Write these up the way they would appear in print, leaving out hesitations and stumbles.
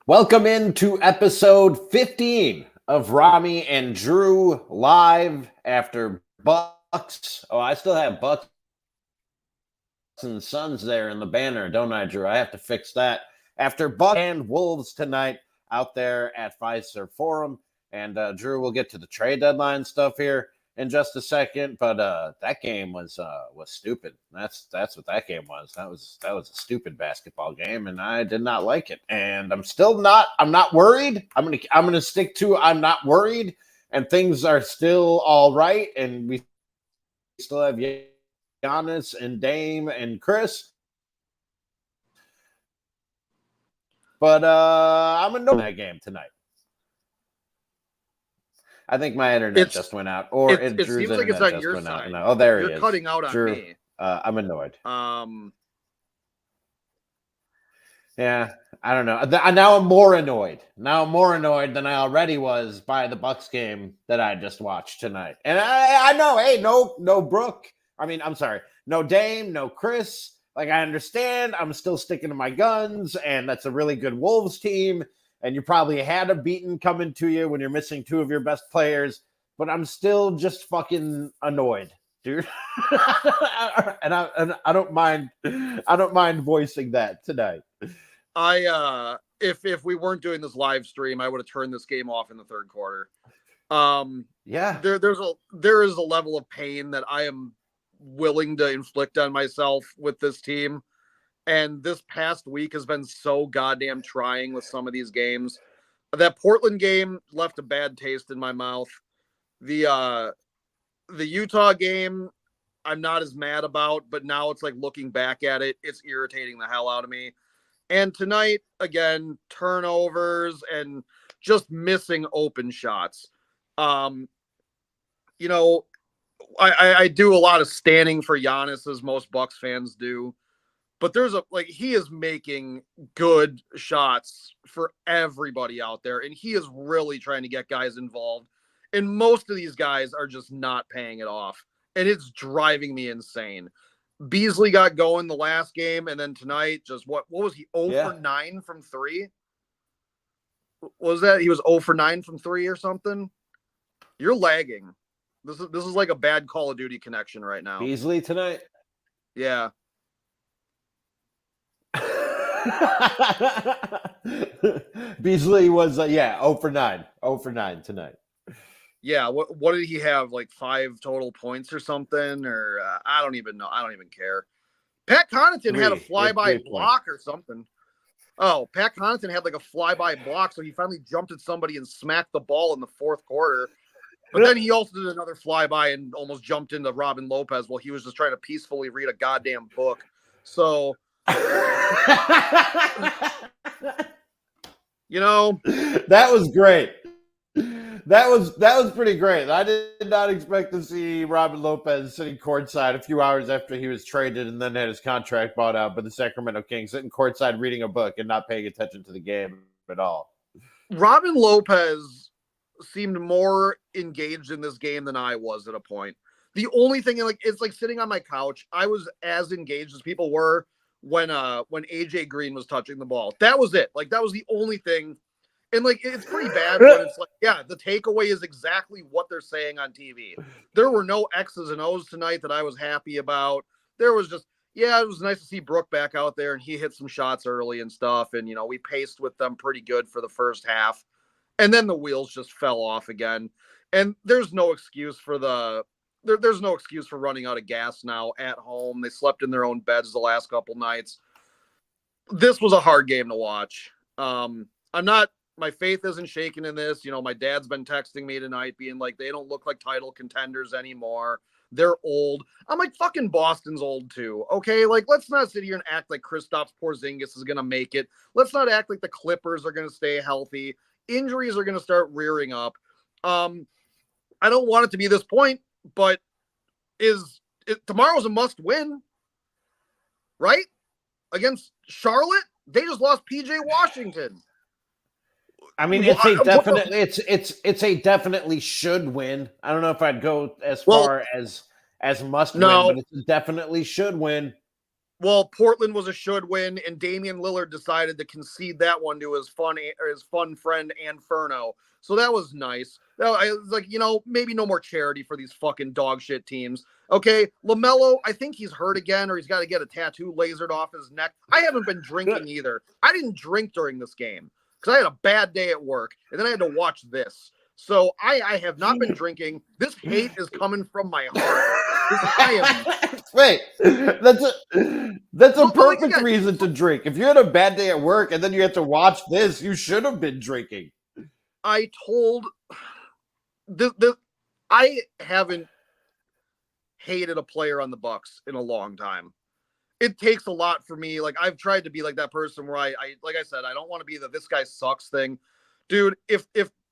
Welcome into episode 15 of Ramie and Drew live after Bucks. Oh, I still have Bucks and Suns there in the banner, don't I, Drew? I have to fix that. After Bucks and Wolves tonight out there at Fiserv Forum. And Drew, we'll get to the trade deadline stuff here in just a second, but that game was stupid. That's what that game was. That was a stupid basketball game, and I did not like it. And I'm not worried. I'm gonna stick to I'm not worried, and things are still all right, and we still have Giannis and Dame and Chris. But I'm annoyed in that game tonight. I think my internet just went out, or it seems like it's on your side. Oh, there You're he is. cutting out on Drew, me. I'm annoyed. Yeah, I don't know. Now I'm more annoyed. Now I'm more annoyed than I already was by the Bucks game that I just watched tonight. And I know, hey, no Brooke. I mean, I'm sorry, no Dame, no Chris. Like, I understand. I'm still sticking to my guns, and that's a really good Wolves team. And you probably had a beating coming to you when you're missing two of your best players. But I'm still just fucking annoyed, dude. and I don't mind. I don't mind voicing that tonight. If we weren't doing this live stream, I would have turned this game off in the third quarter. Yeah. There is a level of pain that I am willing to inflict on myself with this team. And this past week has been so goddamn trying with some of these games. That Portland game left a bad taste in my mouth. The Utah game, I'm not as mad about, but now it's like looking back at it, it's irritating the hell out of me. And tonight, again, turnovers and just missing open shots. I do a lot of standing for Giannis, as most Bucks fans do. But he is making good shots for everybody out there, and he is really trying to get guys involved. And most of these guys are just not paying it off, and it's driving me insane. Beasley got going the last game, and then tonight, just what was he? 0 for 9 from 3? Was that he was 0 for 9 from 3 or something? You're lagging. This is like a bad Call of Duty connection right now. Beasley tonight? Yeah. Beasley was 0 for 9. 0 for 9 tonight. Yeah, what did he have? Like 5 total points or something? Or I don't even know. I don't even care. Pat Connaughton had a flyby block or something. Oh, Pat Connaughton had like a flyby block, so he finally jumped at somebody and smacked the ball in the fourth quarter. But then he also did another flyby and almost jumped into Robin Lopez while he was just trying to peacefully read a goddamn book. So, that was great. That was pretty great. I did not expect to see Robin Lopez sitting courtside a few hours after he was traded and then had his contract bought out by the Sacramento Kings, sitting courtside reading a book and not paying attention to the game at all. Robin Lopez seemed more engaged in this game than I was at a point. The only thing, it's like sitting on my couch, I was as engaged as people were when AJ Green was touching the ball. That was it. Like, that was the only thing. And it's pretty bad when it's like, yeah, the takeaway is exactly what they're saying on TV. There were no X's and O's tonight that I was happy about. There was just, it was nice to see Brooke back out there, and he hit some shots early and stuff. And, we paced with them pretty good for the first half. And then the wheels just fell off again. And there's no excuse for there's no excuse for running out of gas now at home. They slept in their own beds the last couple nights. This was a hard game to watch. My faith isn't shaken in this. My dad's been texting me tonight being like, they don't look like title contenders anymore. They're old. I'm like, fucking Boston's old too. Okay. Let's not sit here and act like Kristaps Porzingis is going to make it. Let's not act like the Clippers are going to stay healthy. Injuries are going to start rearing up. I don't want it to be this point, but tomorrow's a must win, right? Against Charlotte? They just lost PJ Washington. I mean, it's a definitely should win. I don't know if I'd go as far as must win, but it's a definitely should win. Well, Portland was a should win, and Damian Lillard decided to concede that one to his fun friend Anferno. So that was nice. I was like, maybe no more charity for these fucking dog shit teams. Okay, LaMelo, I think he's hurt again, or he's got to get a tattoo lasered off his neck. I haven't been drinking either. I didn't drink during this game because I had a bad day at work, and then I had to watch this. So I have not been drinking. This hate is coming from my heart. Wait, that's a perfect reason to drink. If you had a bad day at work and then you had to watch this, you should have been drinking. I told this I haven't hated a player on the Bucks in a long time. It takes a lot for me. Like, I've tried to be like that person where I like I said, I don't want to be the this guy sucks thing. Dude, if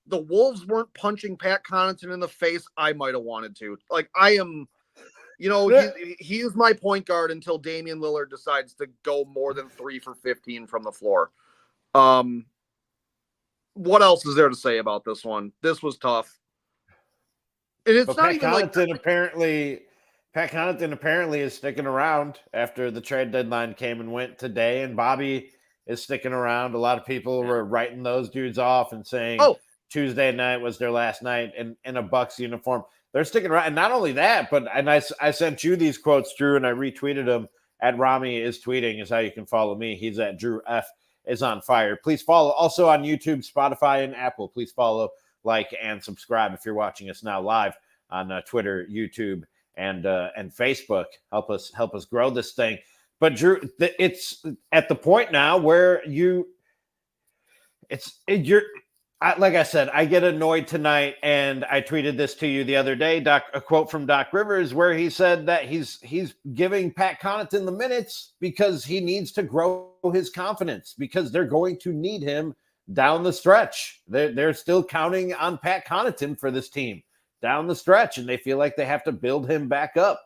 the Wolves weren't punching Pat Connaughton in the face, I might have wanted to. Like, I am, he is my point guard until Damian Lillard decides to go more than 3 for 15 from the floor. What else is there to say about this one? This was tough. And it's not even like Pat Connaughton apparently is sticking around after the trade deadline came and went today, and Bobby is sticking around. A lot of people were writing those dudes off and saying Tuesday night was their last night in a Bucks uniform. They're sticking around. And not only that, but I sent you these quotes, Drew, and I retweeted them at Ramie is tweeting is how you can follow me. He's at Drew F is on fire. Please follow also on YouTube, Spotify, and Apple. Please follow, like, and subscribe if you're watching us now live on Twitter, YouTube, and Facebook. Help us grow this thing. But Drew, it's at the point now where like I said, I get annoyed tonight, and I tweeted this to you the other day, a quote from Doc Rivers, where he said that he's giving Pat Connaughton the minutes because he needs to grow his confidence, because they're going to need him down the stretch. They're still counting on Pat Connaughton for this team down the stretch, and they feel like they have to build him back up.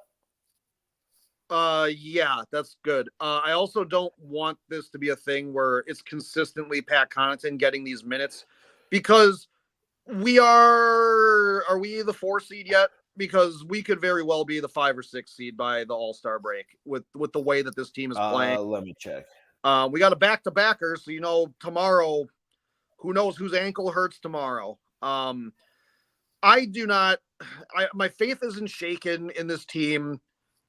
Yeah, that's good. I also don't want this to be a thing where it's consistently Pat Connaughton getting these minutes, because are we the 4 seed yet? Because we could very well be the 5 or 6 seed by the All-Star break with the way that this team is playing. Let me check. We got a back-to-backer, so tomorrow, who knows whose ankle hurts tomorrow. My faith isn't shaken in this team.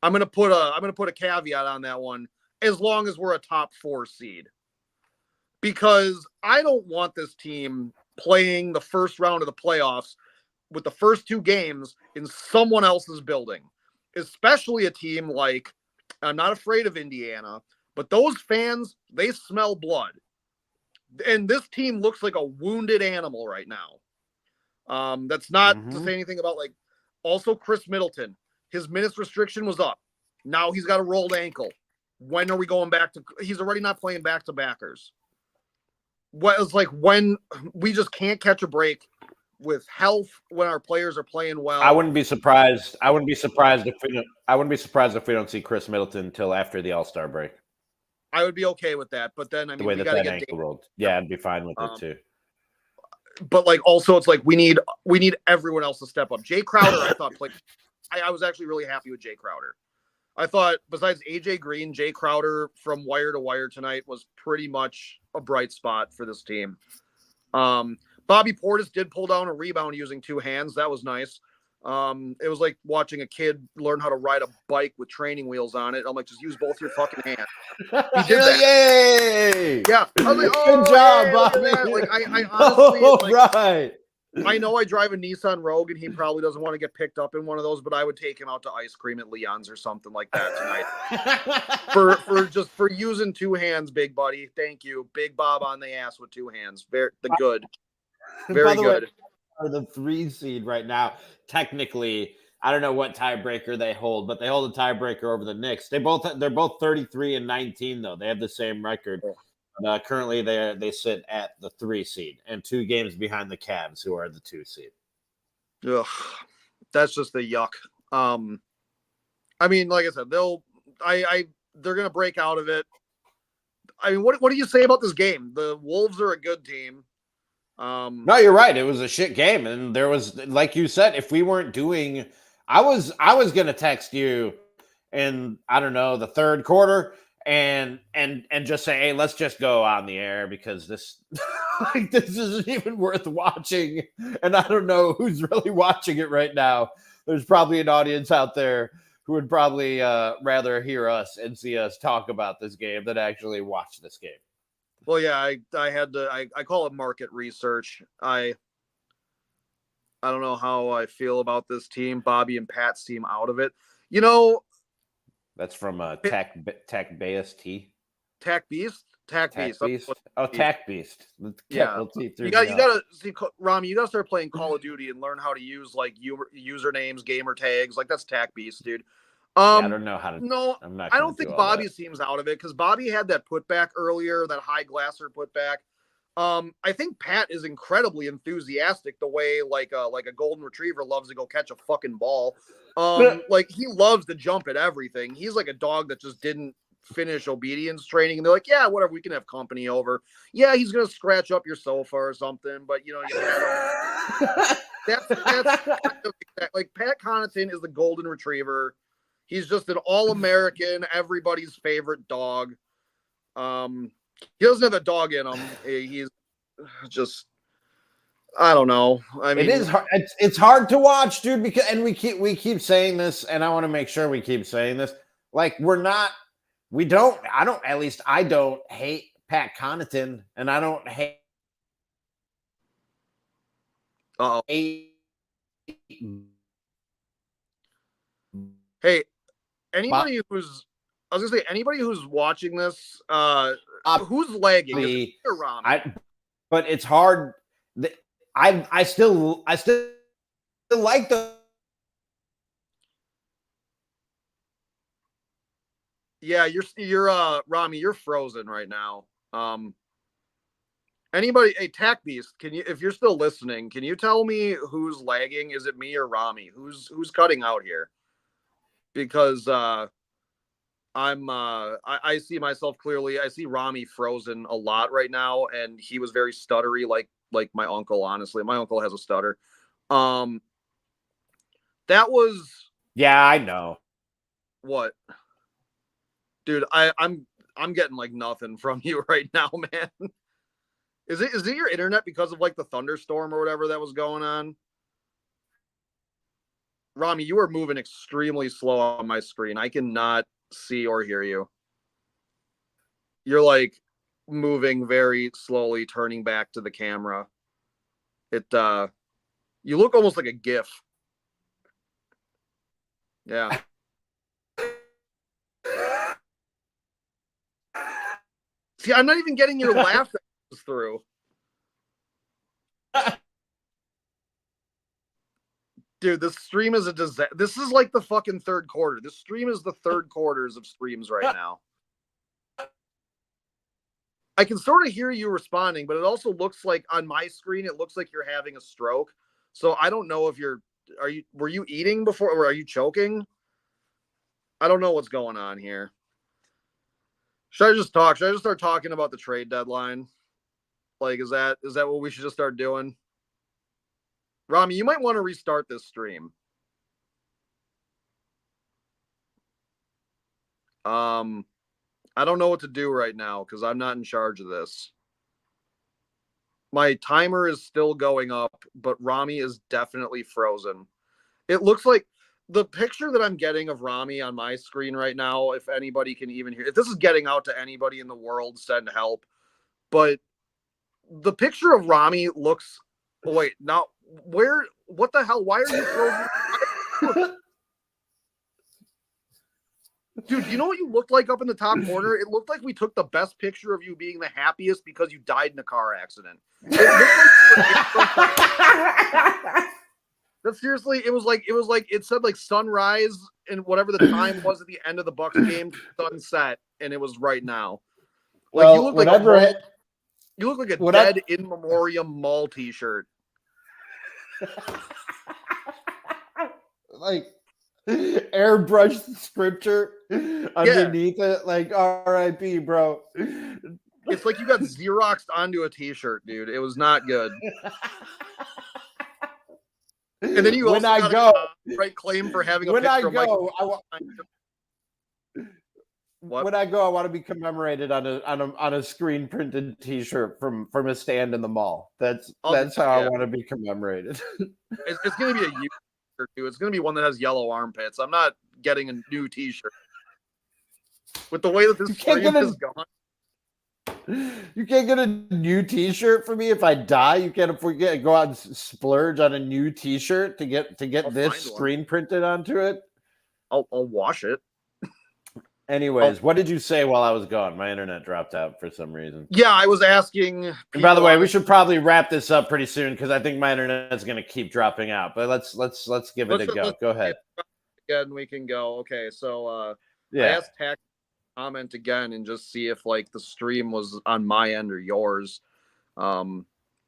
I'm gonna put a caveat on that one, as long as we're a top 4 seed, because I don't want this team playing the first round of the playoffs with the first 2 games in someone else's building, especially a team like, I'm not afraid of Indiana, but those fans, they smell blood, and this team looks like a wounded animal right now. That's not to say anything about, like, also Chris Middleton. His minutes restriction was up. Now he's got a rolled ankle. When are we going back to? He's already not playing back-to-backers. When we just can't catch a break with health when our players are playing well. I wouldn't be surprised if we don't see Chris Middleton until after the All-Star break. I would be okay with that, but then the way that ankle rolled. Yeah, I'd be fine with it too. But also it's like we need everyone else to step up. Jay Crowder, I thought played. I was actually really happy with Jay Crowder. I thought besides AJ Green, Jay Crowder from wire to wire tonight was pretty much a bright spot for this team. Bobby Portis did pull down a rebound using 2 hands. That was nice. It was like watching a kid learn how to ride a bike with training wheels on it. I'm like, just use both your fucking hands. He did that. Yay! Yeah. I was like, good job, Bobby. Like, I honestly, right. I know I drive a Nissan Rogue, and he probably doesn't want to get picked up in one of those, but I would take him out to ice cream at Leon's or something like that tonight. for using 2 hands, big buddy. Thank you, Big Bob on the ass with 2 hands. Very good. Very good. Are the 3 seed right now. Technically, I don't know what tiebreaker they hold, but they hold a tiebreaker over the Knicks. They're both 33-19 though. They have the same record. Currently, they sit at the 3 seed and 2 games behind the Cavs, who are the 2 seed. Ugh, that's just the yuck. I mean, like I said, they're gonna break out of it. I mean, what do you say about this game? The Wolves are a good team. No, you're right. It was a shit game, and there was, like you said, if we weren't doing, I was gonna text you in, I don't know, the 3rd quarter. and just say, hey, let's just go on the air because this like this isn't even worth watching, and I don't know who's really watching it right now. There's probably an audience out there who would probably rather hear us and see us talk about this game than actually watch this game. Well, yeah, I had to I call it market research. I don't know how I feel about this team, Bobby and Pat's team out of it. You know, That's from Tech Bayes T. Tack Beast. Beast. Oh, Tack Beast. Yeah, you gotta see, Rami. You gotta start playing Call of Duty and learn how to use like usernames, gamer tags. Like that's Tack Beast, dude. I don't know how to. No, I don't think Bobby's team's out of it because Bobby had that putback earlier, that high Glasser putback. I think Pat is incredibly enthusiastic the way like a golden retriever loves to go catch a fucking ball. Like he loves to jump at everything. He's like a dog that just didn't finish obedience training, and they're like, yeah, whatever, we can have company over. Yeah, he's gonna scratch up your sofa or something, but you know, that's like Pat Connaughton is the golden retriever. He's just an all-American, everybody's favorite dog. He doesn't have a dog in him. He's just, I don't know. I mean, it is hard. It's hard to watch, dude. Because we keep saying this, and I want to make sure we keep saying this. Like I don't hate Pat Connaughton, and I don't hate. Hey, anybody who's watching this, who's lagging? Is it or Rami? But it's hard. I still like the. Yeah, you're Rami, you're frozen right now. Anybody, hey, Tack Beast, can you, if you're still listening, can you tell me who's lagging? Is it me or Rami? Who's cutting out here? Because I see myself clearly. I see Rami frozen a lot right now, and he was very stuttery, like my uncle. Honestly, my uncle has a stutter. That was, yeah, I know. What, dude? I'm getting like nothing from you right now, man. Is it your internet because of like the thunderstorm or whatever that was going on? Rami, you are moving extremely slow on my screen. I cannot see or hear you. You're like moving very slowly, turning back to the camera. You look almost like a GIF. Yeah. See, I'm not even getting your laugh that goes through. Dude, this stream is a disaster. This is like the fucking third quarter. This stream is the third quarters of streams right now. I can sort of hear you responding, but it also looks like on my screen, it looks like you're having a stroke. So I don't know if were you eating before, or are you choking? I don't know what's going on here. Should I just talk? Should I just start talking about the trade deadline? Like, is that what we should just start doing? Rami, you might want to restart this stream. I don't know what to do right now because I'm not in charge of this. My timer is still going up, but Rami is definitely frozen. It looks like the picture that I'm getting of Rami on my screen right now, if anybody can even hear, if this is getting out to anybody in the world, send help. But the picture of Rami looks, wait, now what the hell? Why are you frozen? Dude, you know what you looked like up in the top corner? It looked like we took the best picture of you being the happiest because you died in a car accident. That seriously, it was like it said like sunrise and whatever the time was at the end of the Bucks game, sunset, and it was right now. Like, well, you look like a dead in memoriam mall t-shirt. Like airbrush scripture underneath it, like R.I.P. bro. It's like you got Xeroxed onto a t-shirt, dude. It was not good. And then you when also got a claim for having a picture of Michael. when I go, I want to be commemorated on a screen printed T-shirt from a stand in the mall. That's how I want to be commemorated. It's going to be a U shirt too. It's going to be one that has yellow armpits. I'm not getting a new T-shirt with the way that this stream is going. You can't get a new T-shirt for me if I die. You can't go out and splurge on a new T-shirt to get this screen printed onto it. I'll wash it. Anyways, what did you say while I was gone? My internet dropped out for some reason. Yeah, I was asking. And by the way, we should probably wrap this up pretty soon because I think my internet is going to keep dropping out. But let's give it a go. Go ahead. Again, we can go. Okay, so yeah. I asked Tack comment again and just see if like the stream was on my end or yours.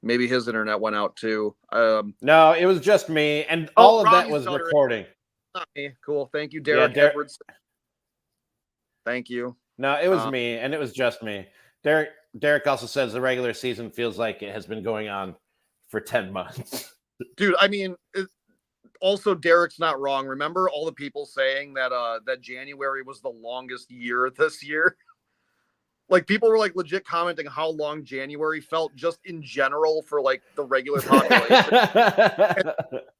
Maybe his internet went out too. No, it was just me, and all of that was recording. Not me. Cool. Thank you, Derek Edwards. Thank you. No, it was me, and it was just me. Derek also says the regular season feels like it has been going on for 10 months. Dude, I mean, also Derek's not wrong. Remember all the people saying that that January was the longest year this year? Like people were like legit commenting how long January felt just in general for like the regular population.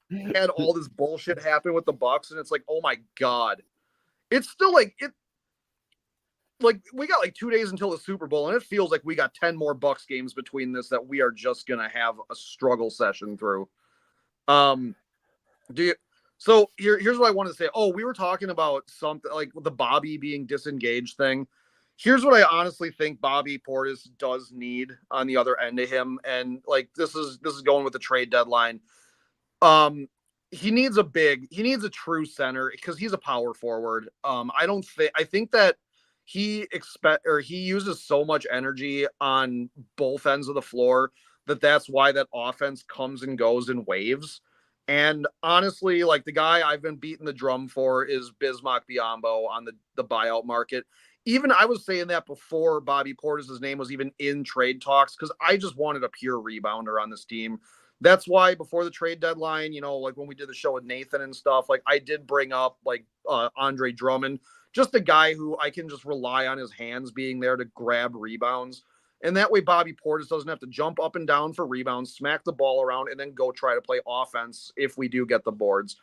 and had all this bullshit happen with the Bucks, and it's like, oh my god. It's still like we got like 2 days until the Super Bowl, and it feels like we got 10 more Bucks games between this that we are just gonna have a struggle session through. So here's what I wanted to say. Oh, we were talking about something like the Bobby being disengaged thing. Here's what I honestly think Bobby Portis does need on the other end of him, and like this is going with the trade deadline. He needs a true center because he's a power forward. I think that he uses so much energy on both ends of the floor that's why that offense comes and goes in waves. And honestly, like the guy I've been beating the drum for is Bismack Biyombo on the buyout market. Even I was saying that before Bobby Portis' name was even in trade talks because I just wanted a pure rebounder on this team. That's why before the trade deadline, like when we did the show with Nathan and stuff, like I did bring up like Andre Drummond, just a guy who I can just rely on his hands being there to grab rebounds. And that way Bobby Portis doesn't have to jump up and down for rebounds, smack the ball around, and then go try to play offense if we do get the boards.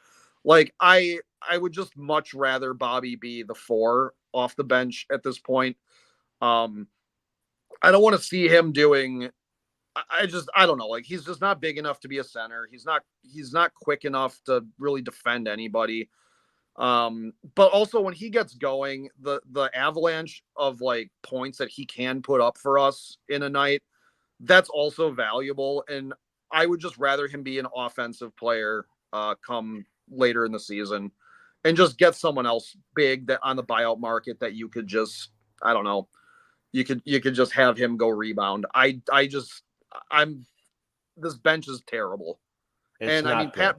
Like I would just much rather Bobby be the 4 off the bench at this point. I don't want to see him doing. I don't know. Like he's just not big enough to be a center. He's not quick enough to really defend anybody. But also when he gets going, the avalanche of like points that he can put up for us in a night, that's also valuable. And I would just rather him be an offensive player come later in the season and just get someone else big that on the buyout market that you could just, I don't know, you could just have him go rebound. This bench is terrible. And I mean, good.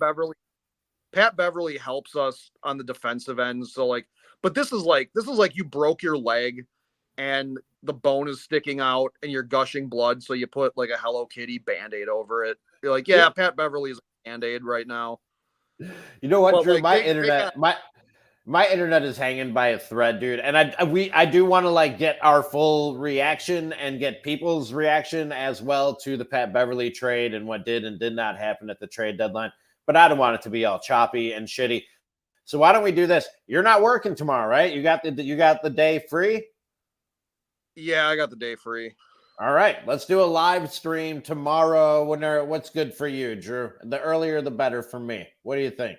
Pat Beverly helps us on the defensive end. So like, but this is like you broke your leg and the bone is sticking out and you're gushing blood. So you put like a Hello Kitty Band-Aid over it. You're like, yeah. Pat Beverly is a Band-Aid right now. You know what, Drew? Like, my internet is hanging by a thread, dude. And I do want to like get our full reaction and get people's reaction as well to the Pat Beverly trade and what did and did not happen at the trade deadline. But I don't want it to be all choppy and shitty. So why don't we do this? You're not working tomorrow, right? You got the day free? Yeah, I got the day free. All right, let's do a live stream tomorrow. What's good for you, Drew? The earlier, the better for me. What do you think?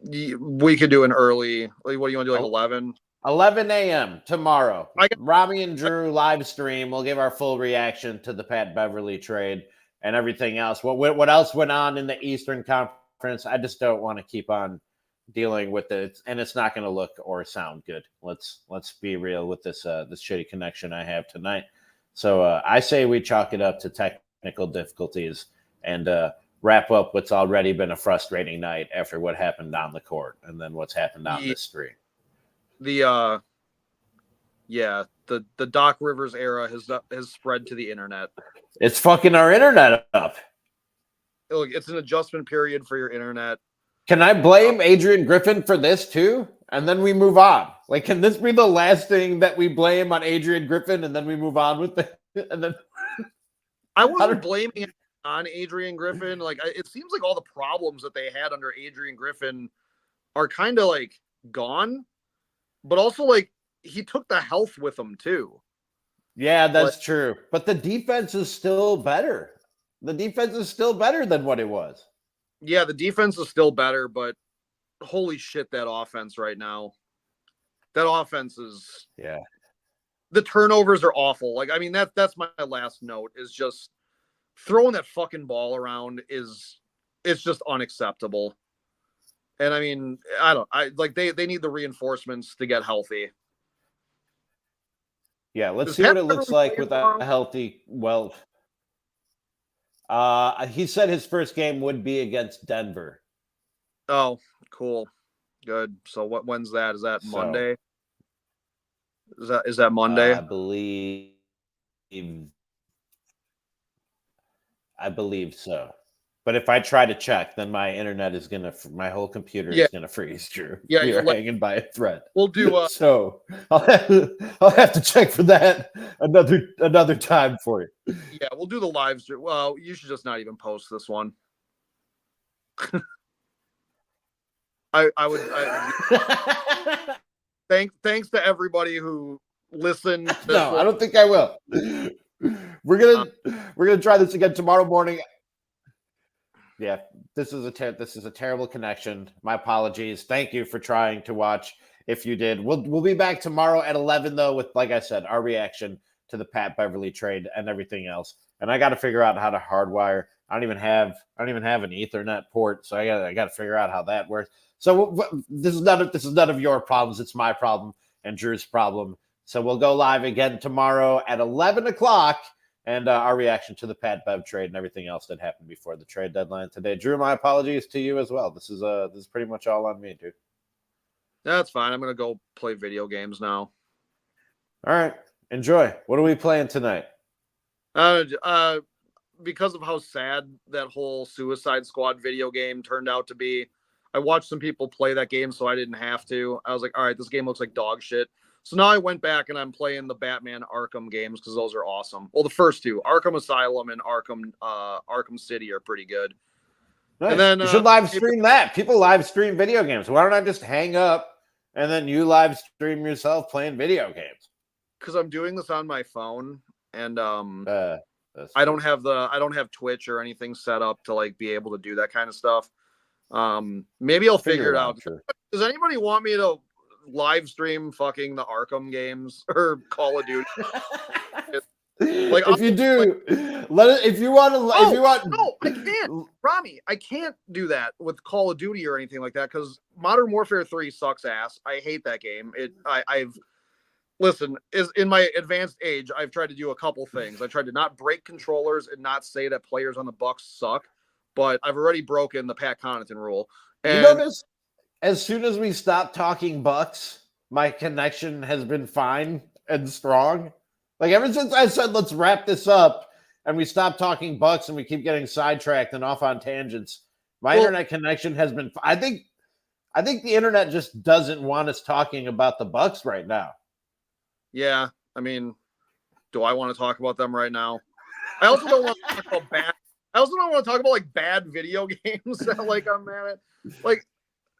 We could do an early. Like, what do you want to do? Like 11? 11 a.m. tomorrow. Ramie and Drew live stream. We'll give our full reaction to the Pat Beverly trade and everything else. What else went on in the Eastern Conference? I just don't want to keep on dealing with it, and it's not going to look or sound good. Let's be real with this shitty connection I have tonight. So I say we chalk it up to technical difficulties and wrap up what's already been a frustrating night after what happened on the court and then what's happened on the street. The Doc Rivers era has spread to the internet. It's fucking our internet up. Look, it's an adjustment period for your internet. Can I blame Adrian Griffin for this too? and then we move on. Like, can this be the last thing that we blame on Adrian Griffin, and then we move on with it? And then I wasn't blaming it on Adrian Griffin. Like, it seems like all the problems that they had under Adrian Griffin are kind of like gone, but also like he took the health with him too. Yeah, that's true. But the defense is still better. The defense is still better than what it was. Yeah, the defense is still better, but holy shit, that offense right now. That offense is the turnovers are awful. Like, I mean, that's my last note is just throwing that fucking ball around it's just unacceptable. And I mean, they need the reinforcements to get healthy. Yeah, let's see what it looks like with a healthy he said his first game would be against Denver. Oh, cool. Good. So when's that? Is that Monday? Is that Monday? I believe so. But if I try to check, then my internet is my whole computer is gonna freeze, Drew. Yeah, you're hanging by a thread. We'll do so I'll have to check for that another time for you. Yeah, we'll do the live stream. Well, you should just not even post this one. Thanks to everybody who listened. No, I don't think I will. We're gonna try this again tomorrow morning. Yeah, this is a terrible connection. My apologies. Thank you for trying to watch. If you did, we'll be back tomorrow at 11 though, with, like I said, our reaction to the Pat Beverly trade and everything else. And I got to figure out how to hardwire. I don't even have an Ethernet port, so I got to figure out how that works. So this is none of your problems. It's my problem and Drew's problem. So we'll go live again tomorrow at 11 o'clock. And our reaction to the Pat Bev trade and everything else that happened before the trade deadline today. Drew, my apologies to you as well. This is pretty much all on me, dude. That's fine. I'm gonna go play video games now. All right, enjoy. What are we playing tonight? Because of how sad that whole Suicide Squad video game turned out to be, I watched some people play that game, so I didn't have to. I was like, all right, this game looks like dog shit. So now I went back and I'm playing the Batman Arkham games because those are awesome. Well, the first two, Arkham Asylum and Arkham City, are pretty good. Nice. And then you should live stream that. People live stream video games. Why don't I just hang up and then you live stream yourself playing video games? Because I'm doing this on my phone, and I don't have Twitch or anything set up to like be able to do that kind of stuff. Maybe I'll figure it out. Sure. Does anybody want me to live stream fucking the Arkham games or Call of Duty? Like, if you do, let it. If you want to, if you want, no, I can't, Ramie. I can't do that with Call of Duty or anything like that because Modern Warfare 3 sucks ass. I hate that game. Is in my advanced age, I've tried to do a couple things. I tried to not break controllers and not say that players on the Bucks suck, but I've already broken the Pat Connaughton rule. And you notice, as soon as we stop talking Bucks, my connection has been fine and strong. Like, ever since I said, let's wrap this up, and we stop talking Bucks and we keep getting sidetracked and off on tangents, my internet connection has been, I think the internet just doesn't want us talking about the Bucks right now. Yeah. I mean, do I want to talk about them right now? I also don't want to talk about bad. I also don't want to talk about like bad video games that like I'm mad at. Like,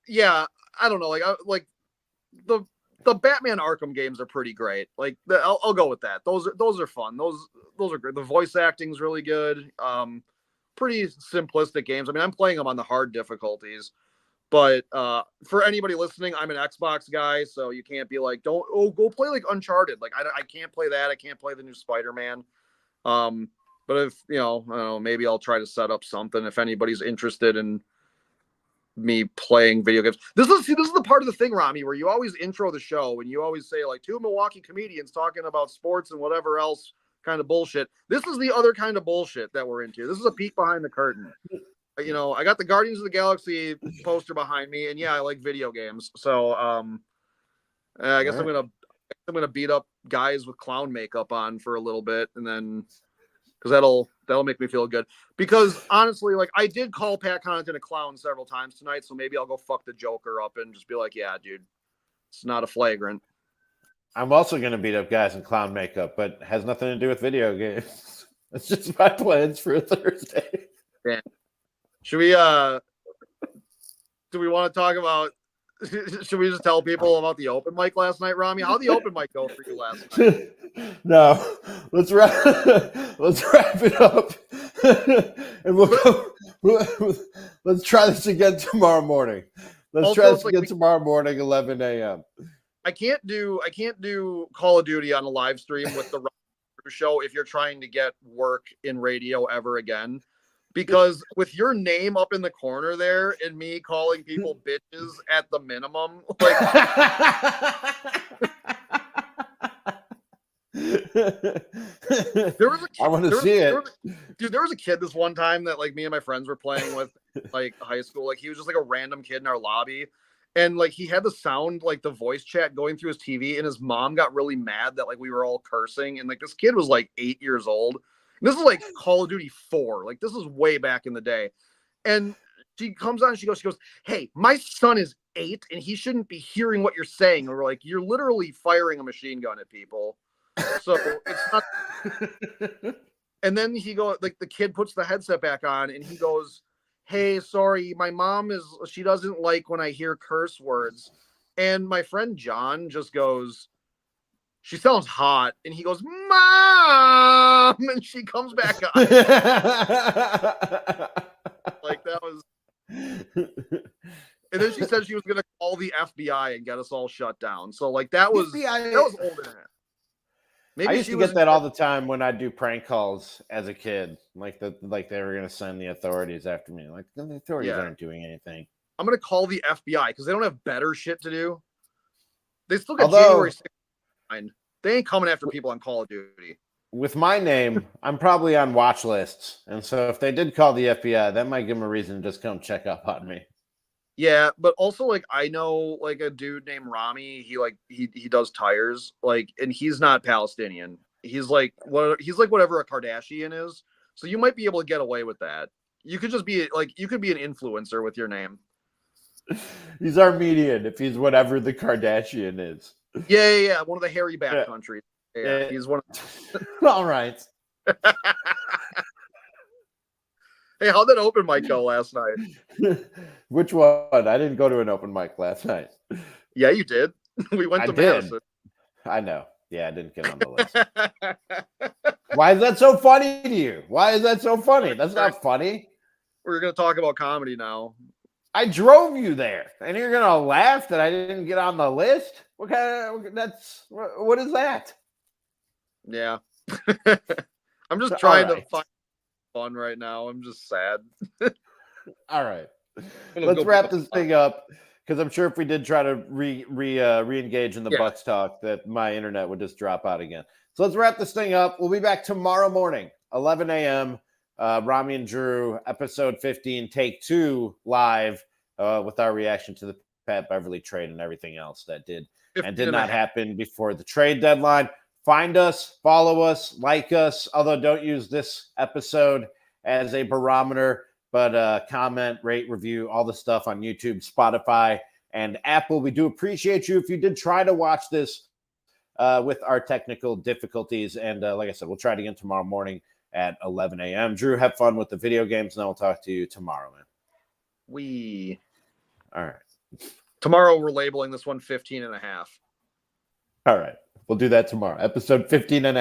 yeah, I don't know. Like the Batman Arkham games are pretty great. Like, I'll go with that. Those are fun. Those are great. The voice acting's really good. Pretty simplistic games. I mean, I'm playing them on the hard difficulties, but for anybody listening, I'm an Xbox guy, so you can't be like, go play like Uncharted. Like, I can't play that. I can't play the new Spider-Man. But if I don't know, maybe I'll try to set up something if anybody's interested in me playing video games. This is the part of the thing, Ramie, where you always intro the show and you always say like two Milwaukee comedians talking about sports and whatever else kind of bullshit. This is the other kind of bullshit that we're into. This is a peek behind the curtain. I got the Guardians of the Galaxy poster behind me, and yeah, I like video games. So I guess I'm gonna beat up guys with clown makeup on for a little bit, and then because that'll make me feel good. Because honestly, like, I did call Pat Connaughton a clown several times tonight, so maybe I'll go fuck the Joker up and just be like, yeah, dude, It's not a flagrant. I'm also going to beat up guys in clown makeup, but has nothing to do with video games. It's just my plans for a Thursday. Yeah. Should we do we want to talk about should we just tell people about the open mic last night, Ramie? How'd the open mic go for you last night? No. Let's wrap it up. And let's try this again tomorrow morning. Let's try this again tomorrow morning, 11 a.m. I can't do Call of Duty on a live stream with the show if you're trying to get work in radio ever again. Because with your name up in the corner there and me calling people bitches at the minimum, like there was a kid, I want to see it. There was a kid this one time that like me and my friends were playing with, like high school. Like he was just like a random kid in our lobby. And like he had the sound, like the voice chat going through his TV, and his mom got really mad that like we were all cursing. And like this kid was like 8 years old. This is like Call of Duty 4. Like this is way back in the day. And she comes on and she goes, "Hey, my son is 8 and he shouldn't be hearing what you're saying." And we're like, "You're literally firing a machine gun at people." So it's not. And then he goes, like the kid puts the headset back on and he goes, "Hey, sorry, my mom she doesn't like when I hear curse words." And my friend John just goes, "She sounds hot." And he goes, "Mom!" And she comes back on. Like that was. And then she said she was going to call the FBI and get us all shut down. So like that was old enough. Maybe I used to get that all the time when I do prank calls as a kid. Like they were going to send the authorities after me. Like the authorities aren't doing anything. I'm going to call the FBI because they don't have better shit to do. They still got January 6th. They ain't coming after people on Call of Duty. With my name, I'm probably on watch lists. And so if they did call the FBI, that might give them a reason to just come check up on me. Yeah, but also like I know like a dude named Ramie. He does tires, like, and he's not Palestinian. He's like whatever a Kardashian is. So you might be able to get away with that. You could just be like you could be an influencer with your name. He's Armenian if he's whatever the Kardashian is. Yeah. One of the hairy back countries. Yeah, he's one of All right. Hey, how'd that open mic go last night? Which one? I didn't go to an open mic last night. Yeah, you did. We went to Madison. I know. Yeah, I didn't get on the list. Why is that so funny to you? Why is that so funny? That's not funny. We're going to talk about comedy now. I drove you there, and you're going to laugh that I didn't get on the list? What is that? Yeah. I'm just trying to find fun right now. I'm just sad. All right. Let's wrap this thing up because I'm sure if we did try to re-engage in the Bucks talk that my internet would just drop out again. So let's wrap this thing up. We'll be back tomorrow morning, 11 a.m. Ramie and Drew, episode 15, take 2 live with our reaction to the Pat Beverly trade and everything else that did and did not happen before the trade deadline. Find us, follow us, like us, although don't use this episode as a barometer, but comment, rate, review, all the stuff on YouTube, Spotify, and Apple. We do appreciate you if you did try to watch this with our technical difficulties. And like I said, we'll try it again tomorrow morning at 11 a.m. Drew, have fun with the video games, and then we'll talk to you tomorrow, man. All right. Tomorrow we're labeling this one 15 and a half. All right. We'll do that tomorrow. Episode 15 and a half.